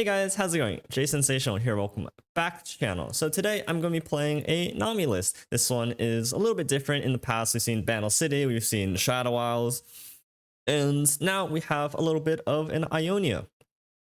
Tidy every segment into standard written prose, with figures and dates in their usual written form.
Hey guys, how's it going? GP Sej here, welcome back to the channel. So today I'm going to be playing a NAMI list. This one is a little bit different. In the past we've seen Battle City, we've seen Shadow Isles, and now we have a little bit of an Ionia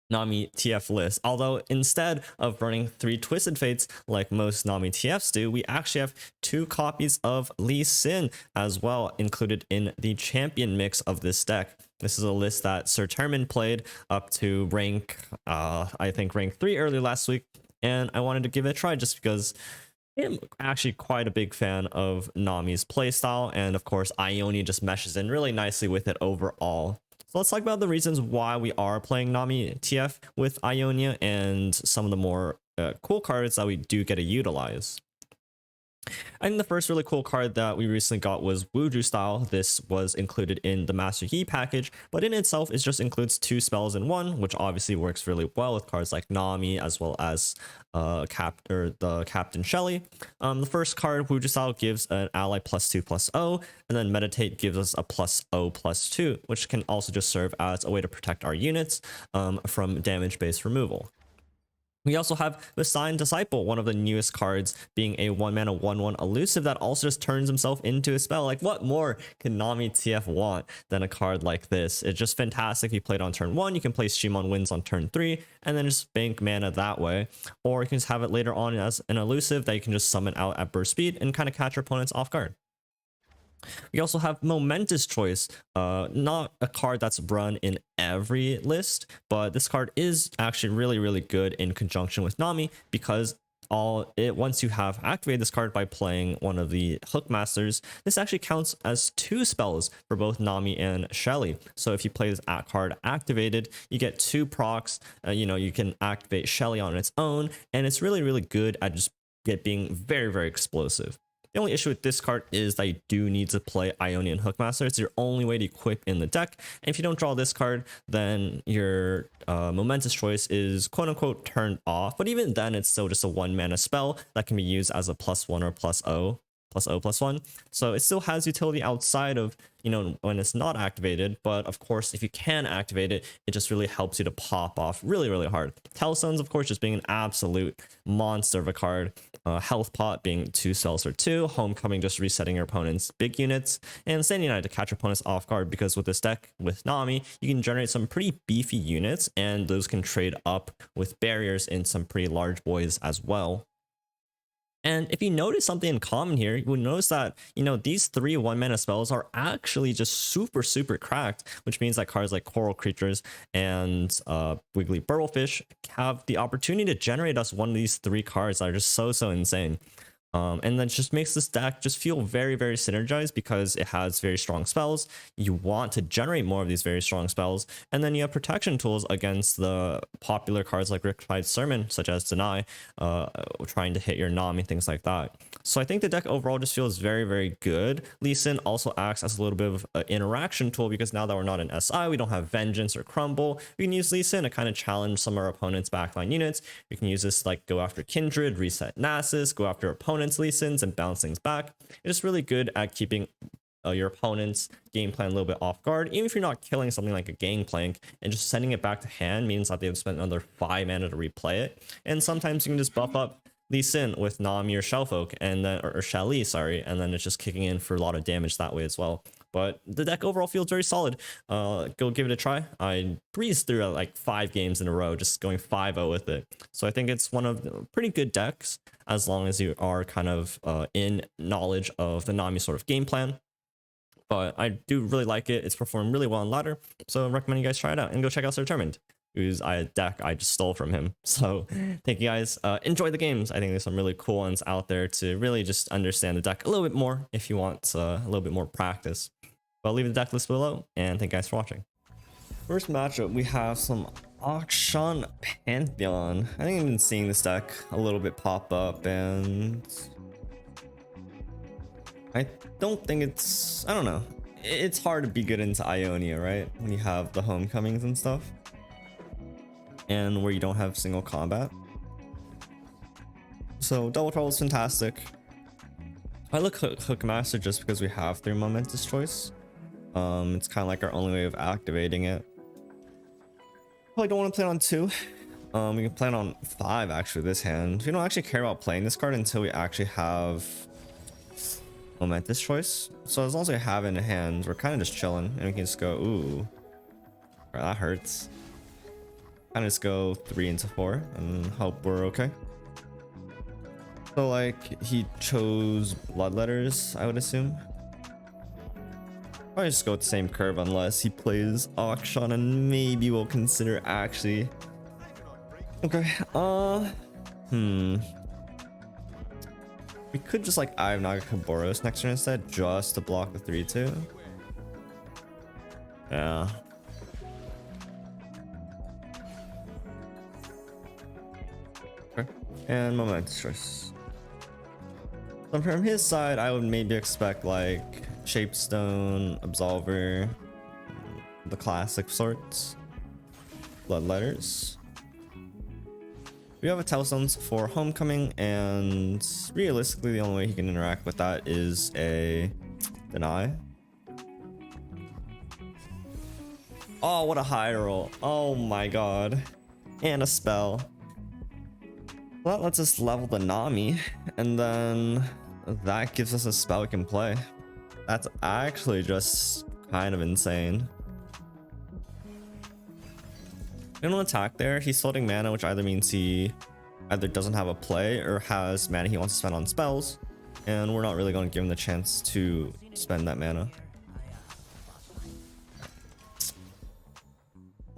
NAMI TF list. Although instead of running 3 Twisted Fates like most NAMI TFs do, we actually have 2 copies of Lee Sin as well included in the champion mix of this deck. This is a list that Sir Termin played up to rank, I think rank 3 early last week, and I wanted to give it a try just because I'm actually quite a big fan of Nami's playstyle, and of course Ionia just meshes in really nicely with it overall. So let's talk about the reasons why we are playing NAMI TF with Ionia and some of the more cool cards that we do get to utilize. I think the first really cool card that we recently got was Wuju Style. This was included in the Master Yi package, but in itself it just includes 2 spells in one, which obviously works really well with cards like NAMI as well as the Captain Shelly. The first card, Wuju Style, gives an ally +2/+0, and then Meditate gives us a +0/+2, which can also just serve as a way to protect our units from damage-based removal. We also have the Sign Disciple, one of the newest cards, being a 1-mana 1/1 elusive that also just turns himself into a spell. Like, what more can NAMI TF want than a card like this? It's just fantastic. If you play it on turn 1, you can play Shimon Winds on turn 3, and then just bank mana that way. Or you can just have it later on as an elusive that you can just summon out at burst speed and kind of catch your opponents off guard. We also have Momentous Choice, not a card that's run in every list, but this card is actually really good in conjunction with NAMI because once you have activated this card by playing one of the Hookmasters, this actually counts as 2 spells for both NAMI and Shelly. So if you play this card activated, you get 2 procs. You can activate Shelly on its own, and it's really good at just being very explosive. The only issue with this card is that you do need to play Ionia and Hookmaster. It's your only way to equip in the deck. And if you don't draw this card, then your Momentous Choice is quote-unquote turned off. But even then, it's still just a 1-mana spell that can be used as a +1 or +0/+1. So it still has utility outside of, when it's not activated. But of course, if you can activate it, it just really helps you to pop off really hard. Telstones, of course, just being an absolute monster of a card. Health Pot being 2 spells for 2, Homecoming just resetting your opponent's big units, and Standing Knight to catch your opponents off guard, because with this deck, with NAMI, you can generate some pretty beefy units, and those can trade up with barriers in some pretty large boys as well. And if you notice something in common here, you will notice that, these 3 1-mana spells are actually just super cracked, which means that cards like Coral Creatures and Wiggly Burblefish have the opportunity to generate us one of these 3 cards that are just so insane. And that just makes this deck just feel very synergized because it has very strong spells. You want to generate more of these very strong spells, and then you have protection tools against the popular cards like Riptide Sermon, such as Deny, trying to hit your NAMI, things like that. So I think the deck overall just feels very good. Lee Sin also acts as a little bit of an interaction tool, because now that we're not in SI, we don't have Vengeance or Crumble. We can use Lee Sin to kind of challenge some of our opponent's backline units. We can use this to go after Kindred, reset Nasus, go after opponents' Lee Sins, and bounce things back. It's really good at keeping your opponent's game plan a little bit off guard. Even if you're not killing something like a Gangplank, and just sending it back to hand means that they've spent another 5 mana to replay it. And sometimes you can just buff up Lee Sin with NAMI or Shellfolk, and then or Shelly, sorry, and then it's just kicking in for a lot of damage that way as well. But the deck overall feels very solid. Go give it a try. I breezed through like 5 games in a row, just going 5-0 with it. So I think it's one of the pretty good decks, as long as you are kind of in knowledge of the NAMI sort of game plan. But I do really like it. It's performed really well on ladder, so I recommend you guys try it out and go check out Sir Termin, who's a deck I just stole from him. So thank you guys. Enjoy the games. I think there's some really cool ones out there to really just understand the deck a little bit more if you want a little bit more practice. But I'll leave the deck list below, and thank you guys for watching. First matchup, we have some Akshan Pantheon. I think I've been seeing this deck a little bit pop up, and I don't think I don't know. It's hard to be good into Ionia, right? When you have the Homecomings and stuff, and where you don't have single combat. So Double Trouble is fantastic. I look Hookmaster just because we have 3 Momentous Choice. It's kind of like our only way of activating it. Probably don't want to play it on 2. We can plan on 5 actually this hand. We don't actually care about playing this card until we actually have momentous choice. So as long as we have it in hand, we're kind of just chilling, and we can just go, ooh, that hurts. Kind of just go 3 into 4 and hope we're okay. So like he chose bloodletters, I would assume. Probably just go with the same curve unless he plays Akshan, and maybe we'll consider actually. Okay, we could just like I've Naga Kaboros next turn instead, just to block the 3-2. Yeah. Okay. And momentous choice. So from his side, I would maybe expect like Shapestone, Absolver, the classic sorts, Bloodletters. We have a Telestones for Homecoming, and realistically the only way he can interact with that is a Deny. Oh, what a high roll. Oh my god. And a spell. Well, that lets us level the NAMI, and then that gives us a spell we can play. That's actually just kind of insane. We don't attack there. He's floating mana, which either means he either doesn't have a play or has mana he wants to spend on spells, and we're not really going to give him the chance to spend that mana.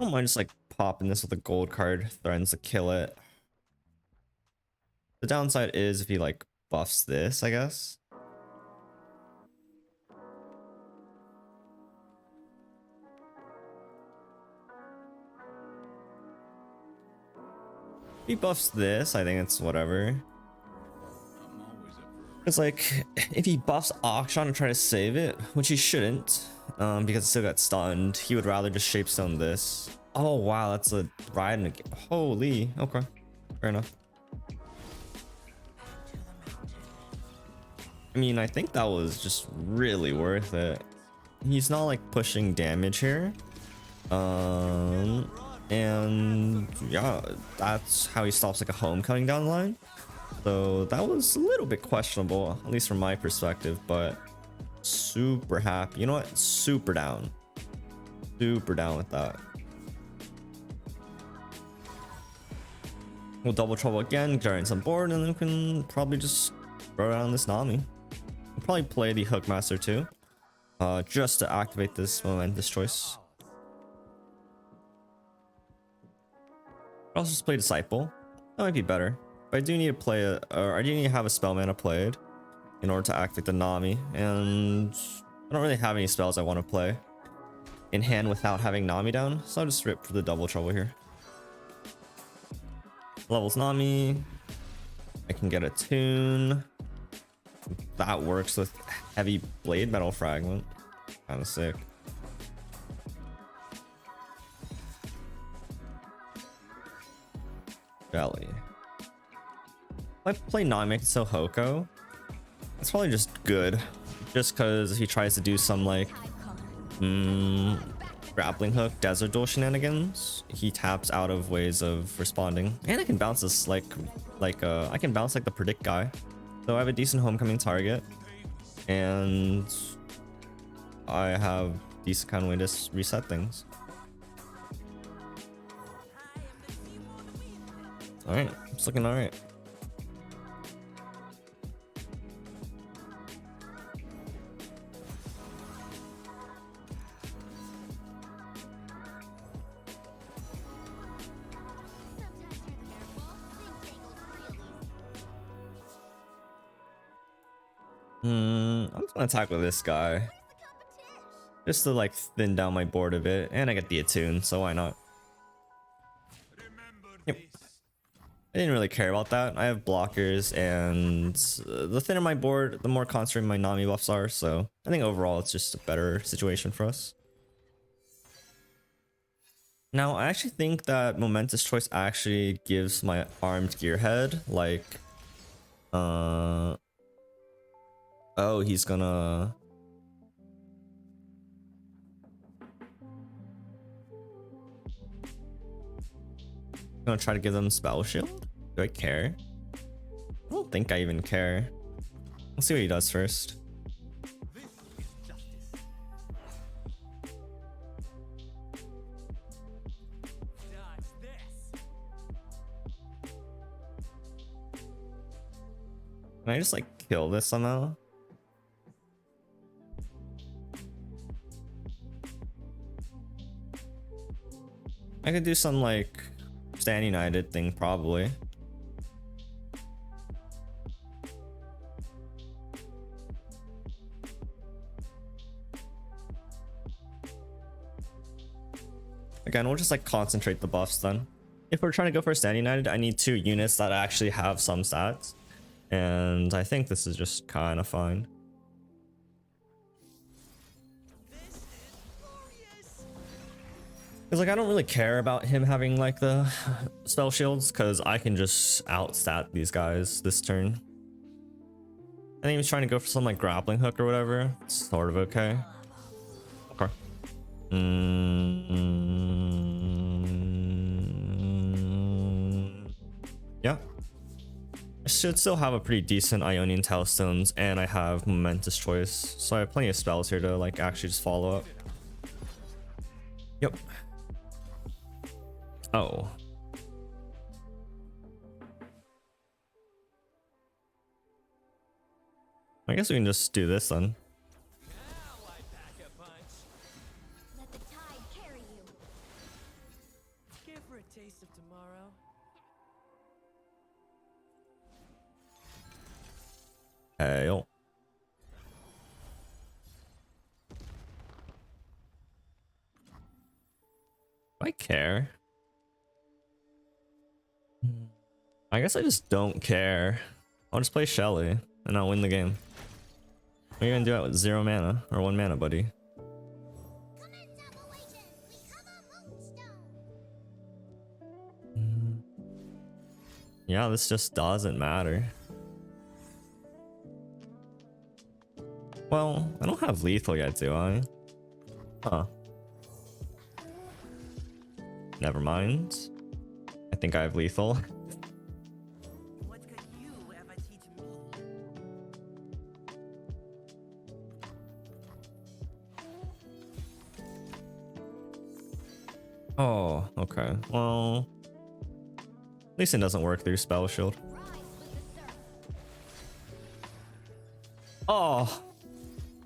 I don't mind just like popping this with a gold card, threatens to kill it. The downside is if he like buffs this, I guess. If he buffs this, I think it's whatever. It's like if he buffs Akshan to try to save it, which he shouldn't, because it still got stunned, he would rather just Shapestone this. Oh wow, that's a ride and a holy, okay, fair enough. I mean, I think that was just really worth it. He's not like pushing damage here. And yeah, that's how he stops like a Homecoming down the line. So that was a little bit questionable, at least from my perspective, but super happy. You know what? Super down. Super down with that. We'll double trouble again, Giants on board, and then we can probably just throw down this NAMI. We'll probably play the Hookmaster too, just to activate this momentous choice. I'll also just play Disciple. That might be better. But I do need to play or I do need to have a spell mana played in order to activate the NAMI, and I don't really have any spells I want to play in hand without having NAMI down, so I'll just rip for the double trouble here. Levels NAMI. I can get a tune. That works with heavy blade metal fragment. Kind of sick. Jelly. If I play NAMI, make it so Hoko. That's probably just good. Just because if he tries to do some like grappling hook, desert duel shenanigans, he taps out of ways of responding. And I can bounce this like I can bounce like the predict guy. So I have a decent Homecoming target, and I have decent kind of way to reset things. All right, it's looking all right. I'm just gonna attack with this guy, just to like thin down my board a bit, and I get the attune, so why not? Yep. I didn't really care about that. I have blockers, and the thinner my board, the more concentrated my NAMI buffs are, so I think overall it's just a better situation for us. Now, I actually think that momentous choice actually gives my armed gearhead like oh, he's gonna I'm gonna try to give them spell shield. Do I care? I don't think I even care. Let's see what he does first. Can I just like kill this somehow? I could do some like Stand United thing probably. Again, we'll just like concentrate the buffs then. If we're trying to go for Stand United, I need 2 units that actually have some stats. And I think this is just kind of fine. Because like I don't really care about him having like the spell shields because I can just outstat these guys this turn. I think he was trying to go for some like grappling hook or whatever. It's sort of okay. Okay. Yeah. I should still have a pretty decent Ionian Tailstones, and I have Momentous Choice, so I have plenty of spells here to like actually just follow up. Yep. Oh. I guess we can just do this then. Let the tide carry you. Care for a taste of tomorrow? Hey, yo. I care. I guess I just don't care. I'll just play Shelly and I'll win the game. What are you gonna do it with 0 mana or 1 mana, buddy? Yeah, this just doesn't matter. Well, I don't have lethal yet, do I? Huh. Never mind. I think I have lethal. What could you ever teach me? Oh, okay. Well, at least it doesn't work through spell shield. Oh,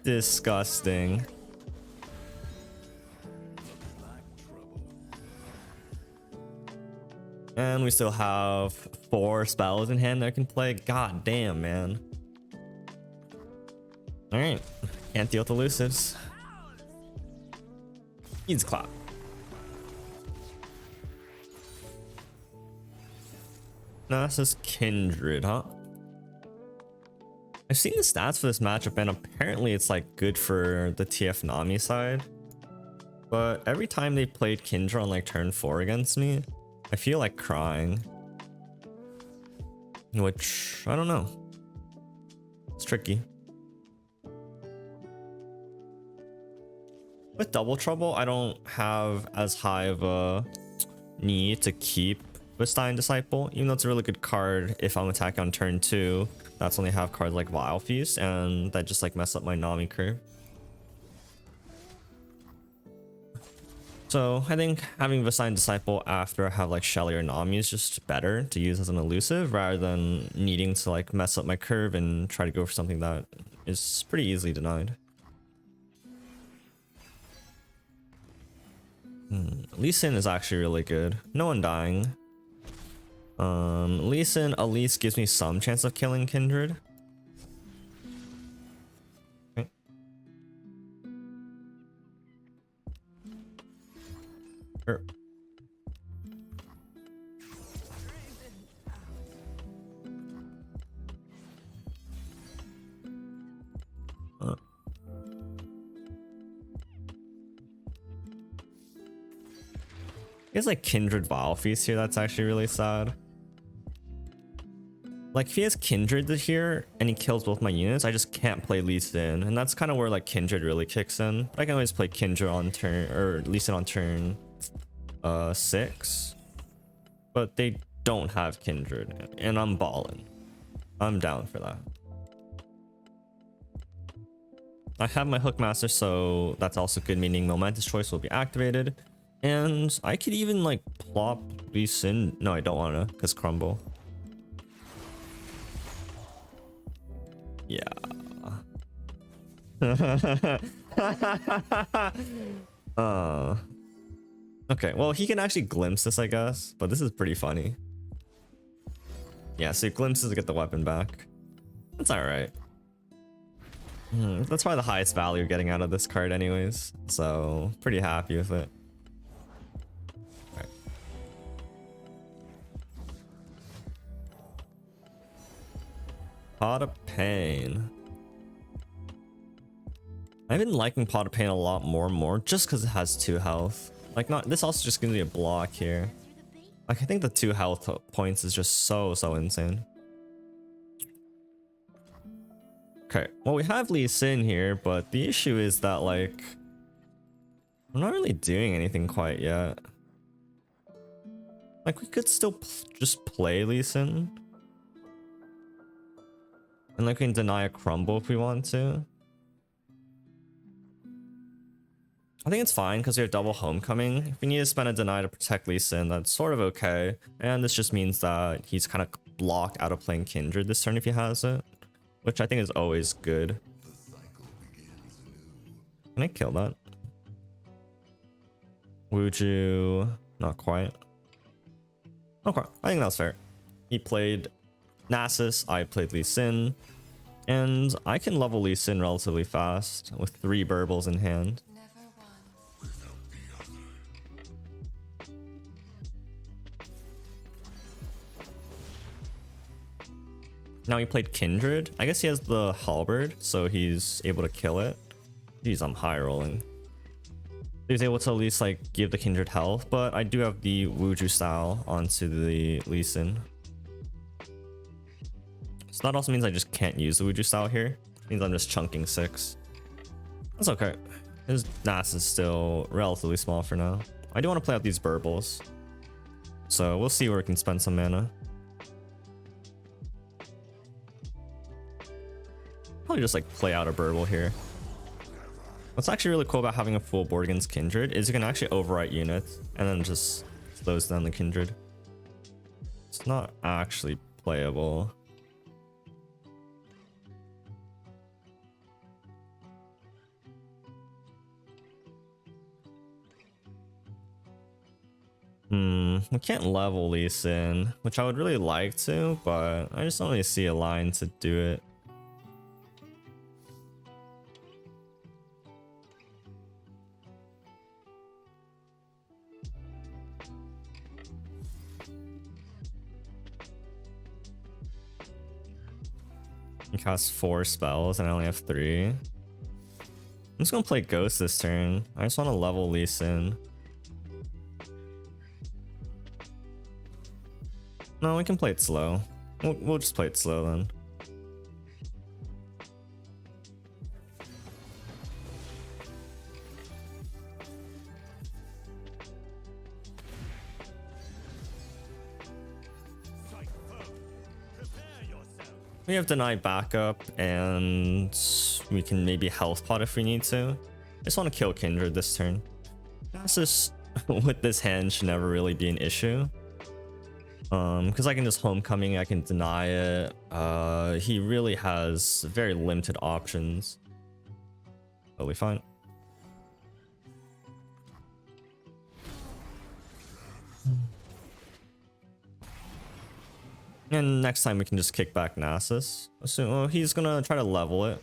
disgusting. And we still have 4 spells in hand that I can play. God damn, man. Alright. Can't deal with elusives. Needs clap. Nasus Kindred, huh? I've seen the stats for this matchup and apparently it's like good for the TF NAMI side. But every time they played Kindred on like turn 4 against me, I feel like crying. Which, I don't know. It's tricky. With Double Trouble, I don't have as high of a need to keep Vistine Disciple, even though it's a really good card if I'm attacking on turn 2. That's when they have cards like Vile Feast, and that just like mess up my NAMI curve. So I think having Vistine Disciple after I have like Shelly or NAMI is just better to use as an elusive rather than needing to like mess up my curve and try to go for something that is pretty easily denied. Lee Sin is actually really good. No one dying. Lee Sin at least gives me some chance of killing Kindred. Okay. Sure. He has like Kindred Vile Feast here. That's actually really sad. Like if he has Kindred here and he kills both my units, I just can't play Lee Sin, and that's kind of where like Kindred really kicks in. But I can always play Kindred on turn, or Lee Sin on turn 6. but they don't have Kindred, and I'm balling. I'm down for that. I have my Hookmaster, so that's also good, meaning Momentous Choice will be activated. And I could even like plop Lee Sin. No, I don't want to, because Crumble. Yeah. Okay, well, he can actually glimpse this, I guess, but this is pretty funny. Yeah, so he glimpses to get the weapon back. That's alright. That's probably the highest value you're getting out of this card anyways, so pretty happy with it. Alright. Pot of Pain. I've been liking Pot of Pain a lot more and more just because it has 2 health. Like, not this also just gives me a block here. Like, I think the 2 health points is just so insane. Okay, well, we have Lee Sin here, but the issue is that, like, I'm not really doing anything quite yet. Like, we could still just play Lee Sin. And, like, we can deny a Crumble if we want to. I think it's fine because we have double Homecoming. If we need to spend a deny to protect Lee Sin, that's sort of okay. And this just means that he's kind of blocked out of playing Kindred this turn if he has it, which I think is always good. Can I kill that? Wuju, not quite. Okay, I think that's fair. He played Nasus, I played Lee Sin, and I can level Lee Sin relatively fast with 3 burbles in hand. Now he played Kindred. I guess he has the Halberd, so he's able to kill it. Jeez, I'm high rolling. He's able to at least like give the Kindred health, but I do have the Wuju style onto the Lee Sin. So that also means I just can't use the Wuju style here. It means I'm just chunking 6. That's okay. His Nas is still relatively small for now. I do want to play out these burbles, so we'll see where we can spend some mana. Probably just like play out a burble here. What's actually really cool about having a full board against Kindred is you can actually overwrite units and then just slows down the Kindred. It's not actually playable. We can't level Lee Sin, which I would really like to, but I just don't really see a line to do it. I cast 4 spells and I only have 3. I'm just gonna play Ghost this turn. I just want to level Lee Sin. No, we can play it slow. We'll just play it slow then. We have deny backup, and we can maybe health pot if we need to. I just want to kill Kindred this turn. Nasus with this hand should never really be an issue. Because I can just Homecoming, I can deny it. He really has very limited options. Totally fine. And next time we can just kick back Nasus. So he's gonna try to level it.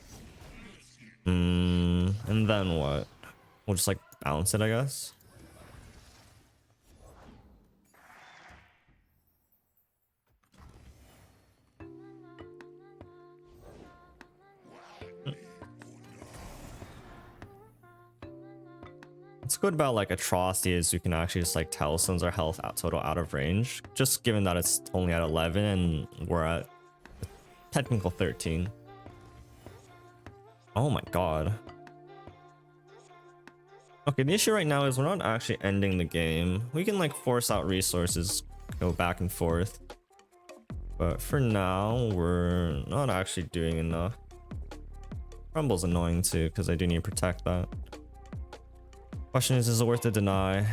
And then what? We'll just like bounce it, I guess. What's good about like Atrocity is you can actually just like tell since our health total out of range, just given that it's only at 11 and we're at technical 13. Oh my god. Okay, the issue right now is we're not actually ending the game. We can like force out resources go back and forth. But for now, we're not actually doing enough. Rumble's annoying too, because I do need to protect that. Question is it worth the deny?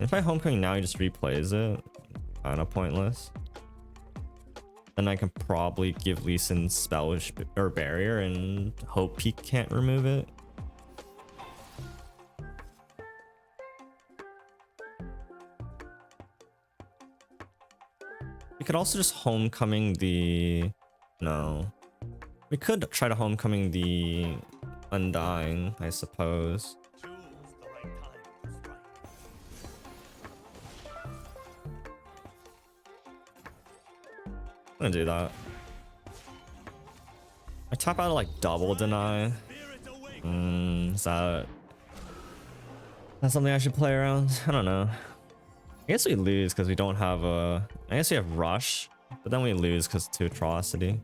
If I homecoming now, he just replays it. Kind of pointless. Then I can probably give Lee Sin spell or barrier and hope he can't remove it. We could also just homecoming the... No. We could try to homecoming the Undying, I suppose. I'm gonna do that. I tap out like double deny. Is that something I should play around? I don't know. I guess we lose because we don't have a... I guess we have rush, but then we lose because to atrocity.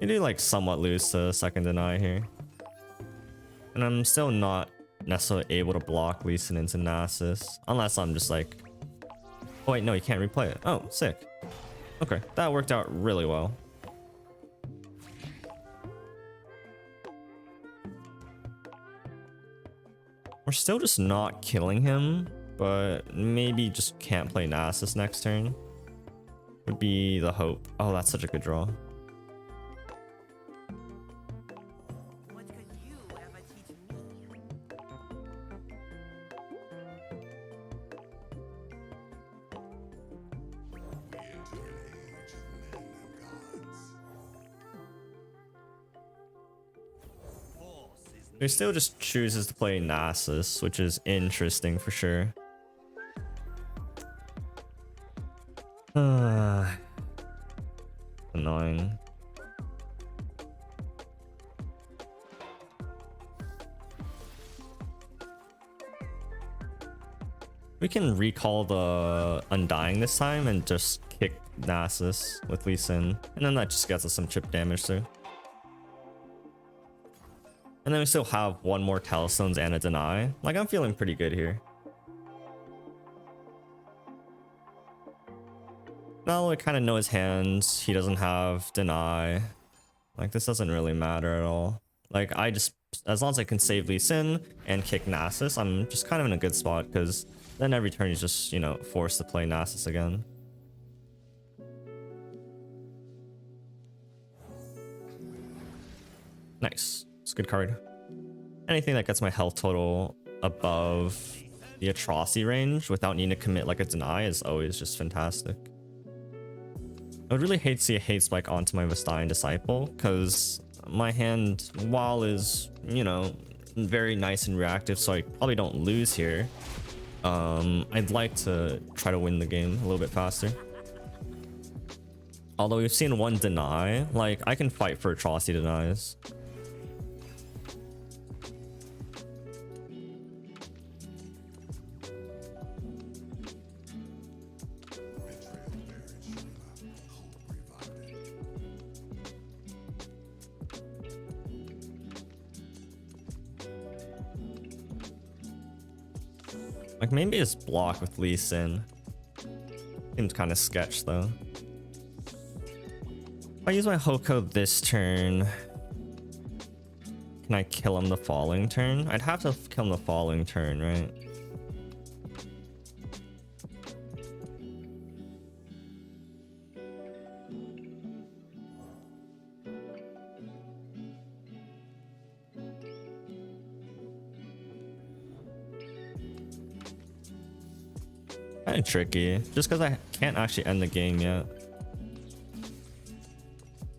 You do like somewhat lose to second deny here. And I'm still not necessarily able to block Lee Sin into Nasus. Unless I'm just like... Oh wait, no, you can't replay it. Oh, sick. Okay, that worked out really well. We're still just not killing him, but maybe just can't play Nasus next turn. Would be the hope. Oh, that's such a good draw. What can you ever teach me? He still just chooses to play Nasus, which is interesting for sure. Annoying. We can recall the Undying this time and just kick Nasus with Lee Sin, and then that just gets us some chip damage too. And then we still have one more Telestones and a deny. Like, I'm feeling pretty good here. Now I kind of know his hands. He doesn't have deny. Like, this doesn't really matter at all. Like, I just, as long as I can save Lee Sin and kick Nasus, I'm just kind of in a good spot, because then every turn he's just, you know, forced to play Nasus again. Nice. It's a good card. Anything that gets my health total above the atrocity range without needing to commit like a deny is always just fantastic. I would really hate to see a hate spike onto my Vestayan Disciple, because my hand, while is, you know, very nice and reactive, so I probably don't lose here. I'd like to try to win the game a little bit faster. Although we've seen one deny, like, I can fight for atrocity denies. Like, maybe it's block with Lee Sin. Seems kind of sketch though. If I use my Hoko this turn, can I kill him the following turn? I'd have to kill him the following turn, right? Kind of tricky, just because I can't actually end the game yet.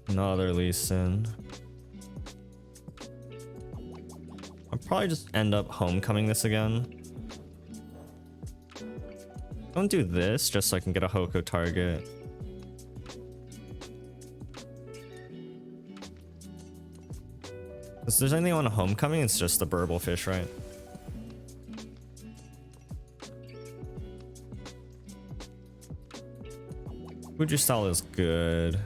Another Lee Sin. I'll probably just end up homecoming this again. Don't do this just so I can get a Hoko target. If there's anything on a homecoming, it's just the burble fish, right? Fuji style is good.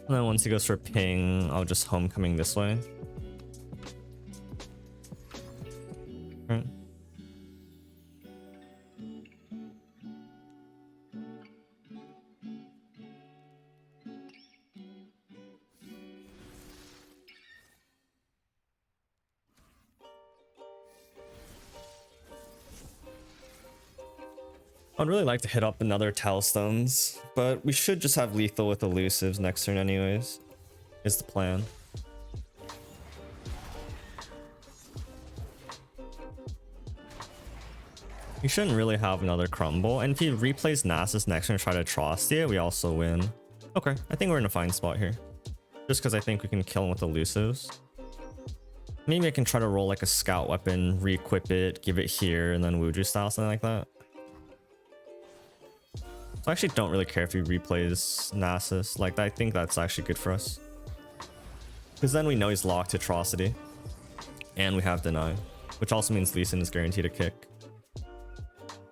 And then once he goes for ping, I'll just homecoming this way. Right. I'd really like to hit up another Tailstones, but we should just have lethal with elusives next turn anyways, is the plan. He shouldn't really have another crumble, and if he replays Nasus next turn and try to atrocity it, we also win. Okay, I think we're in a fine spot here. Just because I think we can kill him with elusives. Maybe I can try to roll like a scout weapon, re-equip it, give it here, and then Wuju style, something like that. So I actually don't really care if he replays Nasus. Like, I think that's actually good for us. Because then we know he's locked to atrocity. And we have deny. Which also means Lee Sin is guaranteed a kick.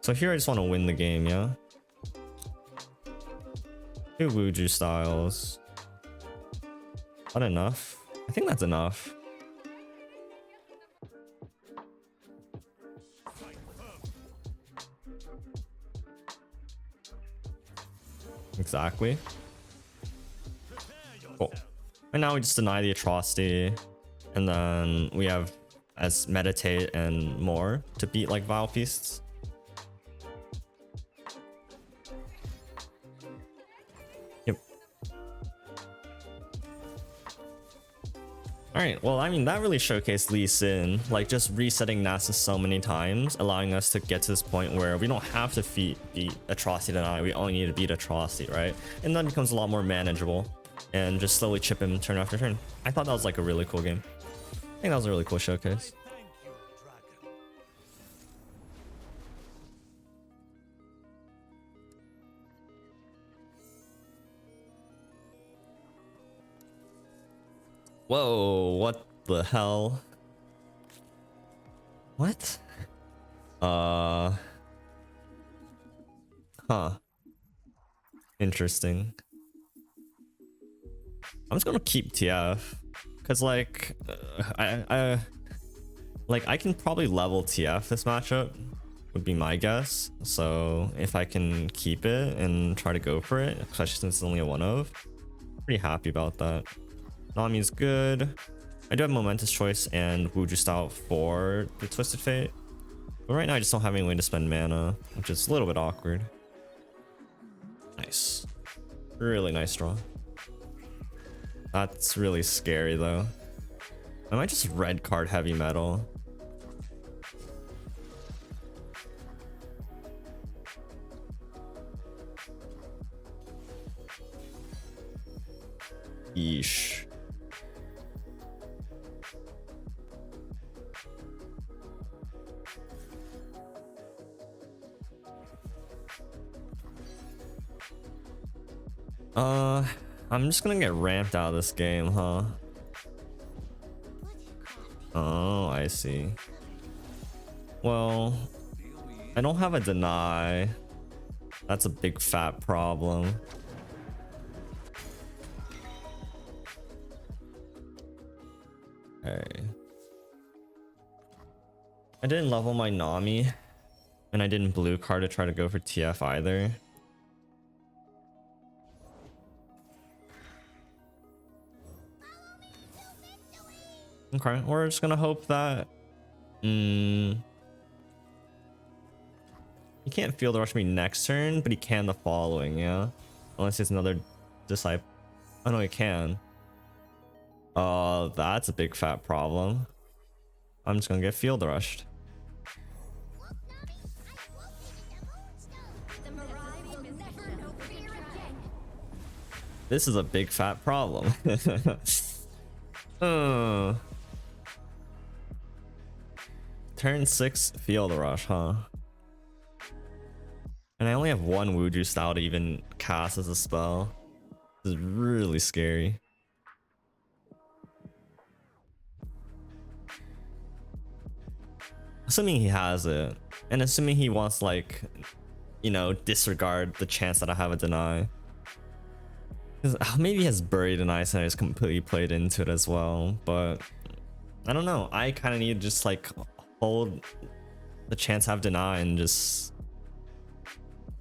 So here I just want to win the game, yeah? 2 Wuju styles. Not enough? I think that's enough. Exactly. Cool. And now we just deny the atrocity. And then we have as meditate and more to beat like Vile Feasts. Yep. Alright, well, I mean, that really showcased Lee Sin, like just resetting Nasus so many times, allowing us to get to this point where we don't have to beat Atrocity tonight, we only need to beat Atrocity, right? And that becomes a lot more manageable, and just slowly chip him turn after turn. I thought that was like a really cool game. I think that was a really cool showcase. Whoa, what the hell? What? Huh. Interesting. I'm just gonna keep TF. Cause like, I can probably level TF this matchup, would be my guess. So if I can keep it and try to go for it, especially since it's only a 1-of, pretty happy about that. NAMI is good. I do have Momentous Choice and Wuju style for the Twisted Fate. But right now I just don't have any way to spend mana, which is a little bit awkward. Nice. Really nice draw. That's really scary though. I might just red card heavy metal. Yeesh. I'm just gonna get ramped out of this game, huh? Oh, I see. Well, I don't have a deny. That's a big fat problem. Okay. I didn't level my NAMI, and I didn't blue card to try to go for TF either. Okay, we're just gonna hope that he can't Field Rush me next turn, but he can the following, yeah? Unless it's another disciple. Oh no, he can. That's a big fat problem. I'm just gonna get Field Rushed. This is a big fat problem. Turn 6 Field Rush, huh? And I only have 1 Wuju style to even cast as a spell. This is really scary. Assuming he has it, and assuming he wants, like, you know, disregard the chance that I have a deny. Maybe he has buried an ice and I just completely played into it as well, but I don't know. I kind of need to just like hold the chance, have deny, and just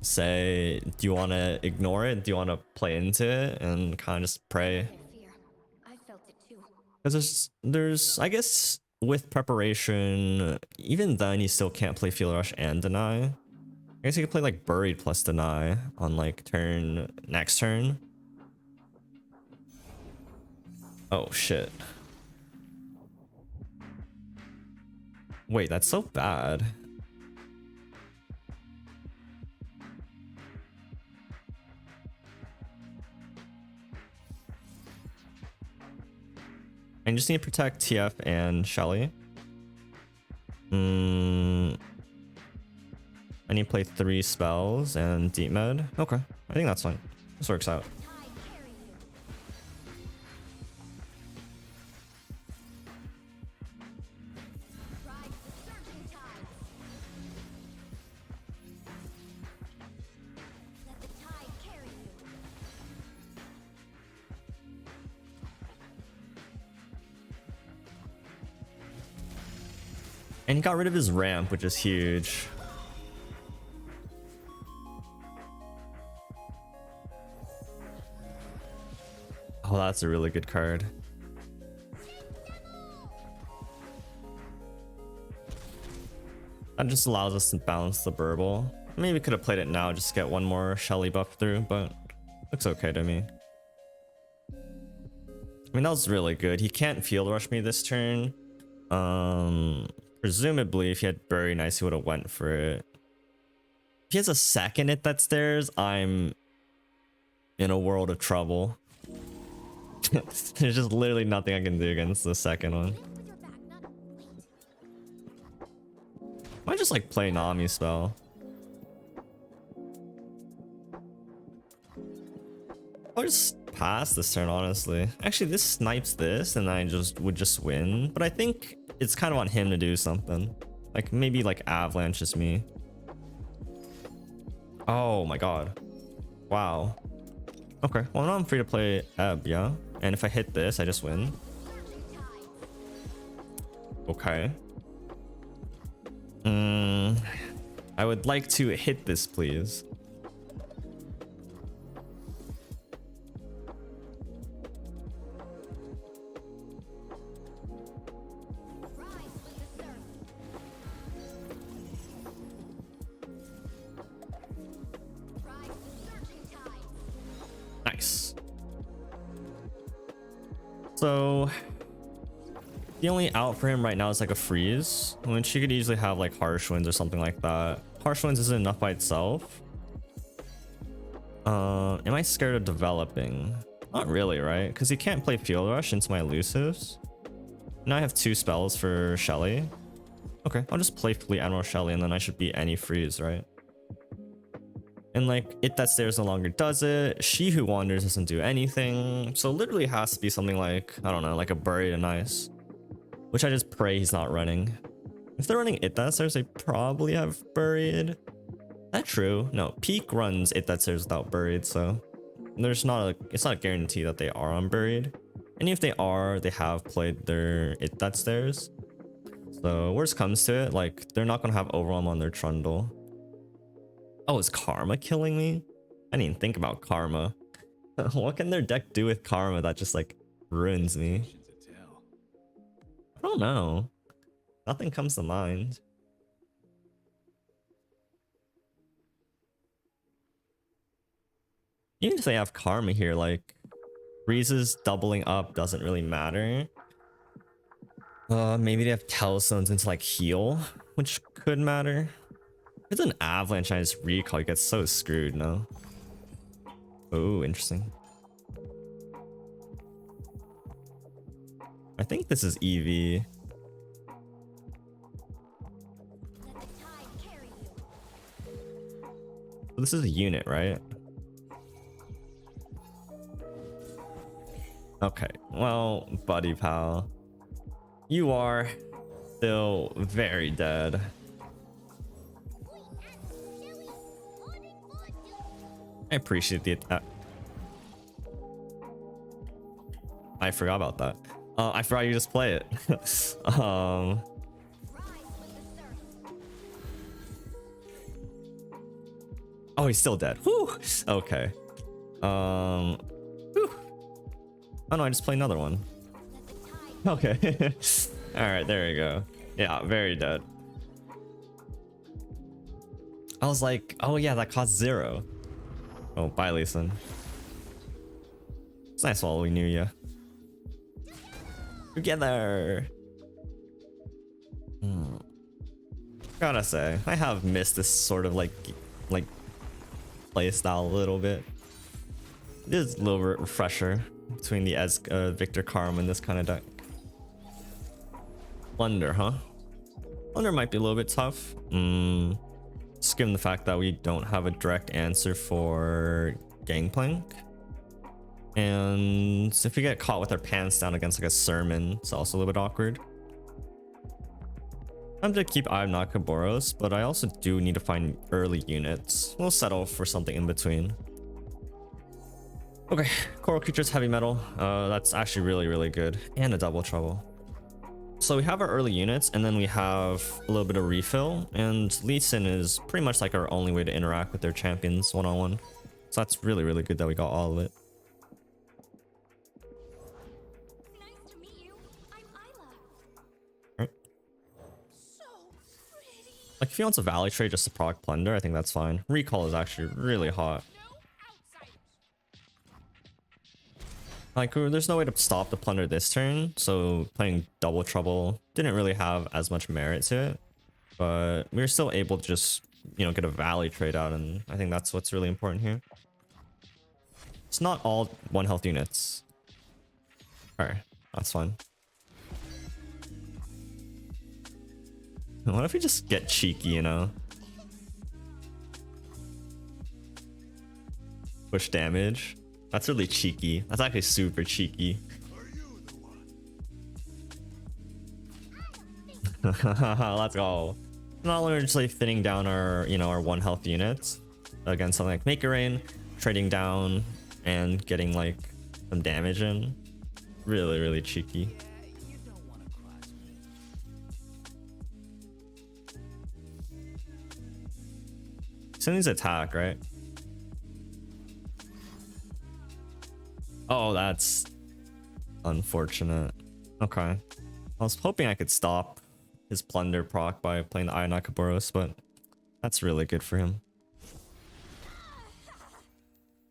say, do you want to ignore it? Do you want to play into it? And kind of just pray. Fear. I felt it too. Because there's, I guess, with preparation, even then you still can't play Field Rush and deny. I guess you could play like Buried plus deny on like next turn. Oh shit. Wait, that's so bad. I just need to protect TF and Shelly. I need to play 3 spells and deep med. Okay, I think that's fine. This works out. Tide carry you. Ride the surging tides. Let the tide carry you. And he got rid of his ramp, which is huge. Oh, that's a really good card. That just allows us to balance the burble. Maybe we could have played it now just to get one more Shelly buff through, but looks okay to me. I mean, that was really good. He can't field rush me this turn. Presumably, if he had Bury Nice, he would have went for it. If he has a second hit that stairs, I'm in a world of trouble. There's just literally nothing I can do against the second one. With your back, not wait. Might just like play NAMI spell. I'll just pass this turn, honestly. Actually, this snipes this and I would just win. But I think it's kind of on him to do something. Like maybe like avalanches me. Oh my god. Wow. Okay, well now I'm free to play Ebb, yeah? And if I hit this, I just win. Surging tides. Okay. I would like to hit this, please. Rise with the surf. Ride the surging tides. Nice. So the only out for him right now is like a freeze, when she could easily have like harsh winds or something like that. Harsh winds isn't enough by itself. Am I scared of developing? Not really, right? Because he can't play field rush into my elusives. Now I have 2 spells for Shelly. Okay, I'll just play Fleet Admiral Shelly and then I should beat any freeze, right? And like, It That Stares no longer does it. She Who Wanders doesn't do anything. So literally has to be something like, I don't know, like a Buried and Ice. Which I just pray he's not running. If they're running It That Stares, they probably have Buried. Is that true? No, Peak runs It That Stares without Buried, so it's not a guarantee that they are on Buried. And if they are, they have played their It That Stares. So worst comes to it, like they're not gonna have Overwhelm on their Trundle. Oh, is Karma killing me? I didn't even think about Karma. What can their deck do with Karma that just like ruins me? I don't know. Nothing comes to mind. Even if they have Karma here, like freezes doubling up doesn't really matter. Maybe they have Telestones into like heal, which could matter. If it's an avalanche and I just recall, you get so screwed, no? Oh, interesting. I think this is EV. Let the tide carry you. This is a unit, right? Okay, well, buddy pal, you are still very dead. I appreciate the attack. I forgot about that. I forgot you just play it. Rise with the surf. Oh, he's still dead. Whew. Okay. Whew. Oh no, I just played another one. Let the tide Okay. All right, there we go. Yeah, very dead. I was like, oh yeah, that cost 0. Oh, bye, Leeson. It's nice while we knew you. Together. Gotta say, I have missed this sort of like play style a little bit. It is a little refresher between the Victor Karm and this kind of deck. Plunder, huh? Plunder might be a little bit tough. Just given the fact that we don't have a direct answer for Gangplank. And if we get caught with our pants down against like a Sermon, it's also a little bit awkward. I'm to keep Eye of Nakaboros, but I also do need to find early units. We'll settle for something in between. Okay, Coral Creatures Heavy Metal. That's actually really good. And a Double Trouble. So we have our early units, and then we have a little bit of refill, and Lee Sin is pretty much like our only way to interact with their champions one-on-one. So that's really good that we got all of it. Nice to meet you. I'm Isla. Right. So pretty. Like if he wants a Valley trade just to proc Plunder, I think that's fine. Recall is actually really hot. No outsiders. Like there's no way to stop the Plunder this turn, so playing Double Trouble didn't really have as much merit to it. But we were still able to just, you know, get a Valley trade out, and I think that's what's really important here. It's not all 1 health units. Alright, that's fine. What if we just get cheeky, you know? Push damage. That's really cheeky. That's actually super cheeky. Let's go. Not only just like thinning down our, you know, our 1 health units against something like Make It Rain, trading down and getting like some damage in. Really cheeky. You don't want to cross me. Something's attack, right? Oh, that's unfortunate. Okay. I was hoping I could stop his Plunder proc by playing the Eye of Nakaboros, but that's really good for him.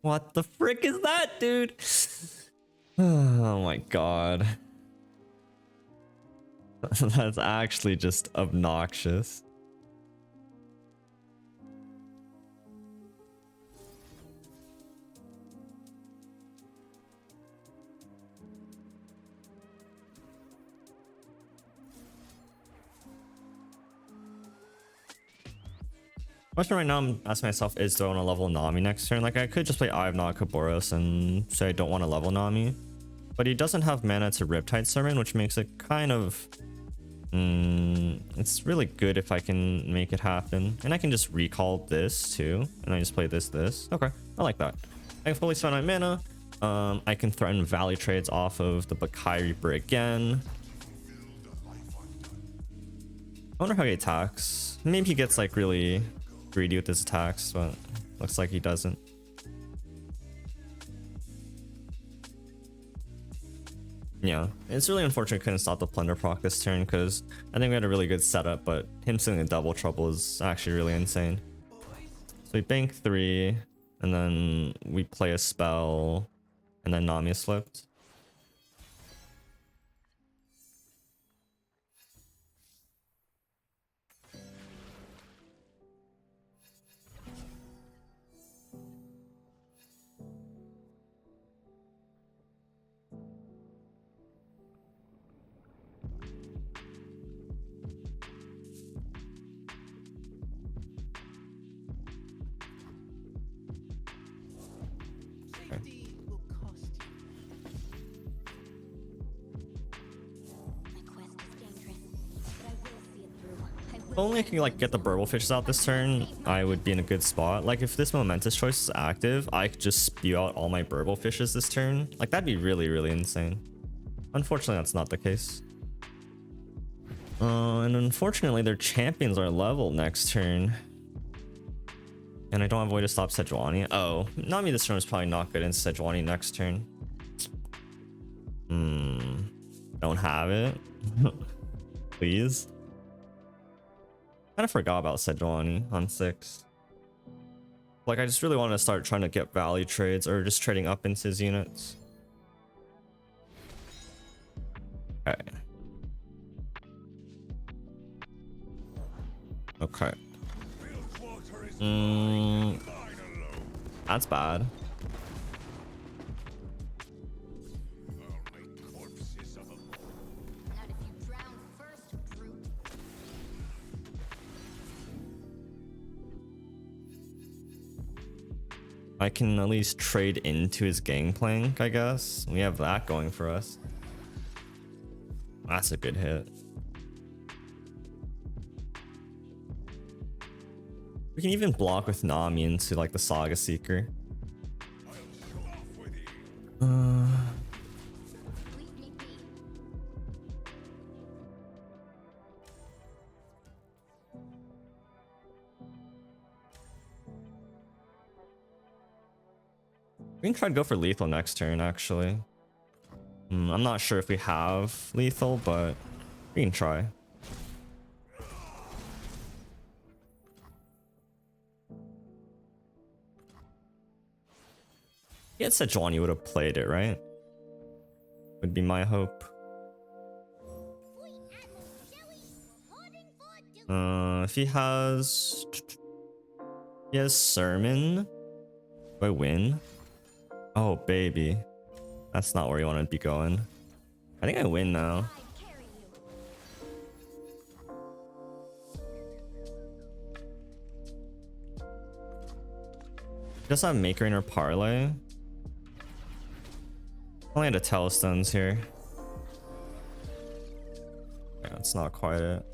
What the frick is that, dude? Oh my god. That's actually just obnoxious. Question right now I'm asking myself is, do I want to level Nami next turn? Like I could just play Eye of Nakaboros and say I don't want to level Nami. But he doesn't have mana to Riptide Sermon, which makes it kind of... it's really good if I can make it happen. And I can just recall this too. And I just play this. Okay, I like that. I can fully spend my mana. I can threaten Valley trades off of the Bakai Reaper again. I wonder how he attacks. Maybe he gets like really greedy with his attacks, but looks like he doesn't. Yeah, it's really unfortunate we couldn't stop the Plunder proc this turn because I think we had a really good setup, but him sitting in Double Trouble is actually really insane. So we bank 3, and then we play a spell, and then Nami is flipped. Safety will cost you. My quest is dangerous, but I will see it through. I If will. only I can like get the Burble Fishes out this turn, I would be in a good spot. Like if this Momentous Choice is active, I could just spew out all my Burble Fishes this turn. Like that'd be really insane. Unfortunately, that's not the case. And unfortunately, their champions are level next turn. And I don't have a way to stop Sejuani. Oh, Nami this turn is probably not good in Sejuani next turn. Don't have it. Please. Kind of forgot about Sejuani on 6. Like, I just really want to start trying to get value trades or just trading up into his units. Okay. Okay. That's bad. Not if you drown first, brute. I can at least trade into his gangplank, I guess. We have that going for us. That's a good hit. We can even block with Nami into like the Saga Seeker. Leave me be. We can try to go for lethal next turn, actually. I'm not sure if we have lethal, but we can try. He had Sejuani would have played it, right? Would be my hope. If he has Sermon, do I win? Oh baby, that's not where you want to be going. I think I win now. I carry you. He does have Make Rain or Parlay. Only had a Telestones here. Yeah, that's not quite it.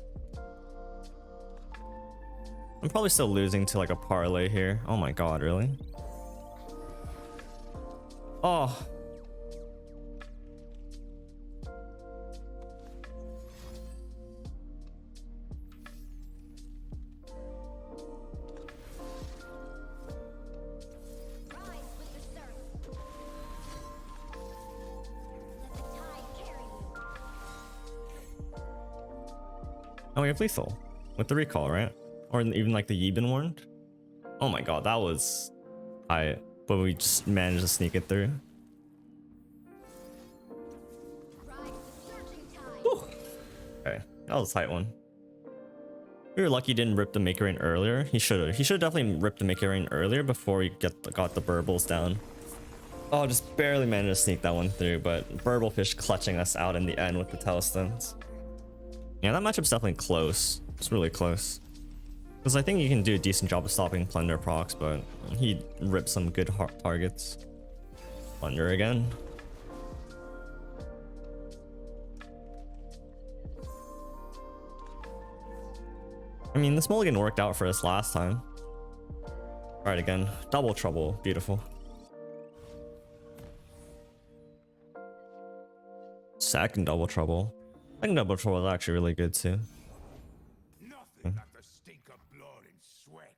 I'm probably still losing to like a Parlay here. Oh my god, really? Oh. Rise with the surf. Let the tide carry you. Oh, we have lethal with the recall, right? Or even like the Yibin warned. Oh my god, that was but we just managed to sneak it through. Ride the surging tide. Whew. Okay, that was a tight one. We were lucky he didn't rip the Make Rain earlier. He should have. He should have definitely ripped the Make Rain earlier before he got the burbles down. Oh, just barely managed to sneak that one through, but Burblefish clutching us out in the end with the Telestones. Yeah, that matchup's definitely close. It's really close. Because I think you can do a decent job of stopping Plunder procs, but he ripped some good targets. Plunder again. I mean, this mulligan worked out for us last time. Alright, again. Double trouble. Beautiful. Second double trouble. Second double trouble is actually really good too. Nothing but the stink of blood and sweat.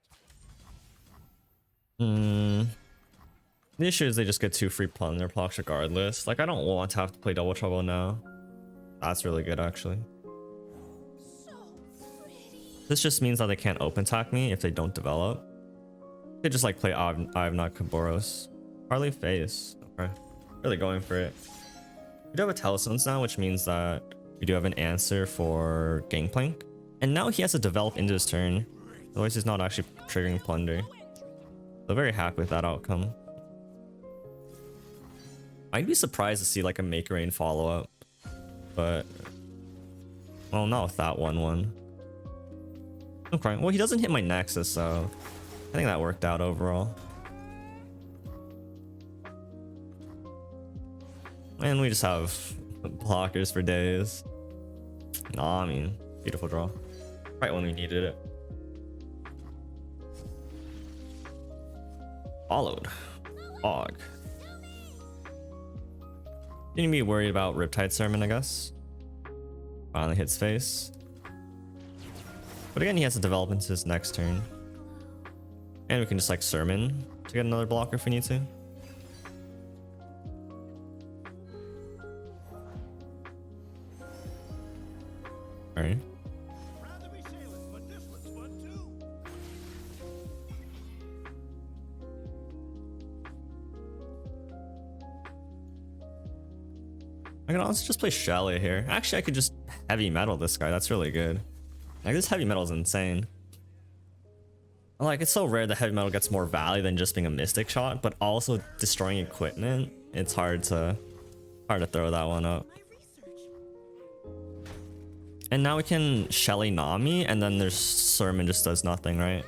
The issue is they just get 2 free plunder procs regardless. Like, I don't want to have to play double trouble now. That's really good, actually. This just means that they can't open attack me if they don't develop. They just like play I have not Kaboros. Harley face. Okay. Really going for it. We do have a Telestones now, which means that we do have an answer for Gangplank. And now he has to develop into his turn. Otherwise he's not actually triggering Plunder. So very happy with that outcome. I'd be surprised to see like a Make Rain follow-up. But well, not with that 1/1. Okay, well he doesn't hit my Nexus, so I think that worked out overall. And we just have blockers for days. Nah, I mean, beautiful draw. Right when we needed it. Followed. Og. You need to be worried about Riptide Sermon, I guess. Finally hits face. But again, he has to develop into his next turn. And we can just like Sermon to get another blocker if we need to. Alright. Rather be sailors, but this looks fun too. I can also just play Shelly here. Actually, I could just heavy metal this guy. That's really good. Like, this heavy metal is insane. Like, it's so rare that heavy metal gets more value than just being a mystic shot, but also destroying equipment. It's hard to throw that one up. And now we can Shelly Nami, and then there's Sermon just does nothing, right?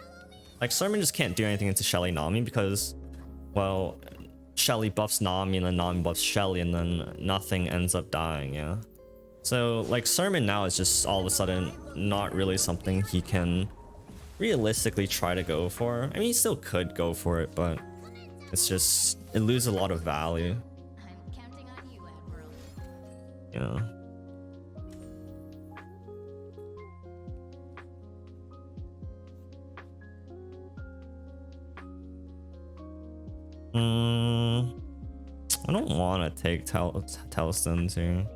Like, Sermon just can't do anything into Shelly Nami because, well, Shelly buffs Nami and then Nami buffs Shelly and then nothing ends up dying, yeah. So like Sermon now is just all of a sudden not really something he can realistically try to go for. I mean, he still could go for it, but it's just, it loses a lot of value. I'm counting on you, Admiral. Yeah. I don't want to take Telstones here.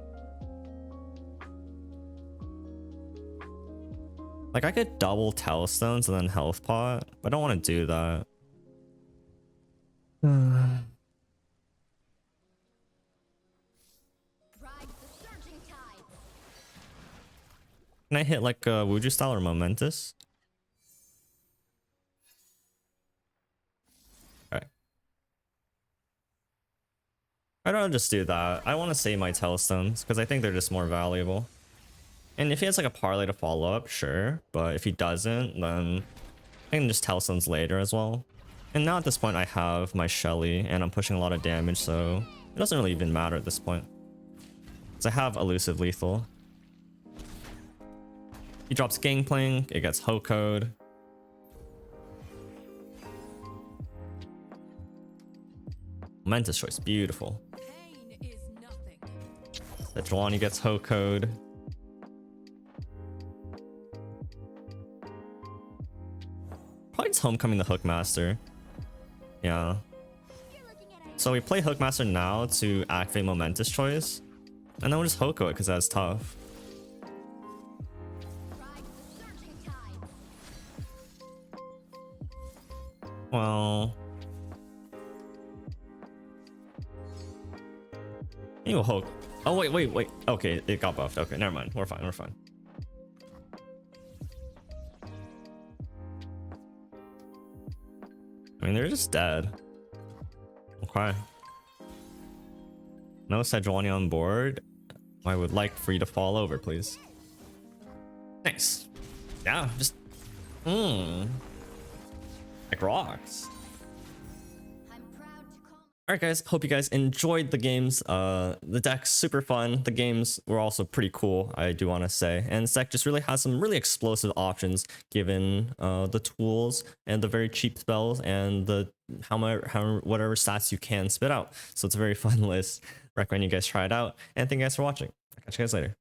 Like, I could double Telstones and then Health Pot, but I don't want to do that. Ride the surging tide. Can I hit like a Wuju style or Momentous? I'd rather just do that. I want to save my Telstones because I think they're just more valuable. And if he has like a parlay to follow up, sure. But if he doesn't, then I can just Telstones later as well. And now at this point I have my Shelly and I'm pushing a lot of damage, so it doesn't really even matter at this point. Because I have Elusive Lethal. He drops Gangplank, it gets Hoko'd. Momentous choice, beautiful. Pain is nothing. The Sejuani gets Hoko'd. Probably just Homecoming the Hookmaster. Yeah. So we play Hookmaster now to activate Momentous choice. And then we'll just Hoko it because that's tough. Ride the surging tide. Well, maybe we'll Hoke. Oh wait. Okay, it got buffed. Okay, never mind. We're fine. We're fine. I mean, they're just dead. Okay. No Sejuani on board. I would like for you to fall over, please. Nice. Yeah, just like rocks. I'm proud to call. Alright guys, hope you guys enjoyed the games. The deck's super fun. The games were also pretty cool, I do want to say. And this deck just really has some really explosive options given the tools and the very cheap spells and the whatever stats you can spit out. So it's a very fun list. Recommend you guys try it out. And thank you guys for watching. I'll catch you guys later.